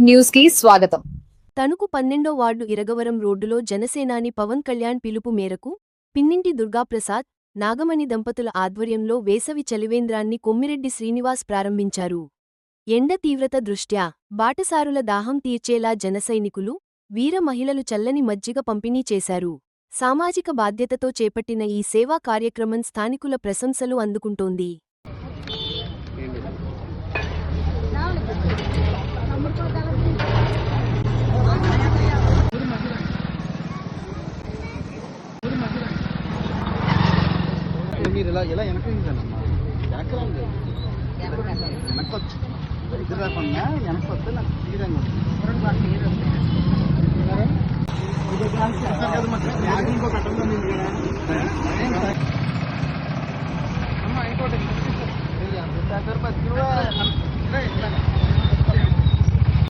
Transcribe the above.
News కి స్వాగతం. Tanuku 12వ ward Iragavaram రోడ్డులో జనసేనాని పవన్ కళ్యాణ్ పిలుపు మేరకు పిన్నింటి దుర్గాప్రసాద్, నాగమణి దంపతుల ఆధ్వర్యంలో వేసవి చలివేంద్రాన్ని కొమ్మిరెడ్డి శ్రీనివాస్ ప్రారంభించారు. ఎండ తీవ్రత దృష్ట్యా బాటసారుల దాహం తీర్చేలా జనసైనికులు, వీర మహిళలు చల్లని మజ్జిగ పంపిణీ చేశారు. సామాజిక బాధ్యతతో చేపట్టిన ఈ సేవా కార్యక్రమం స్థానికుల ప్రశంసలు అందుకుంటోంది. మీరు ఇలా వెనకమ్మా వెనకరం లేదు వెనకొచ్చు దగ్గర రాకుండా వెనకొస్తే నాకు తీరంగా ఇంకోటి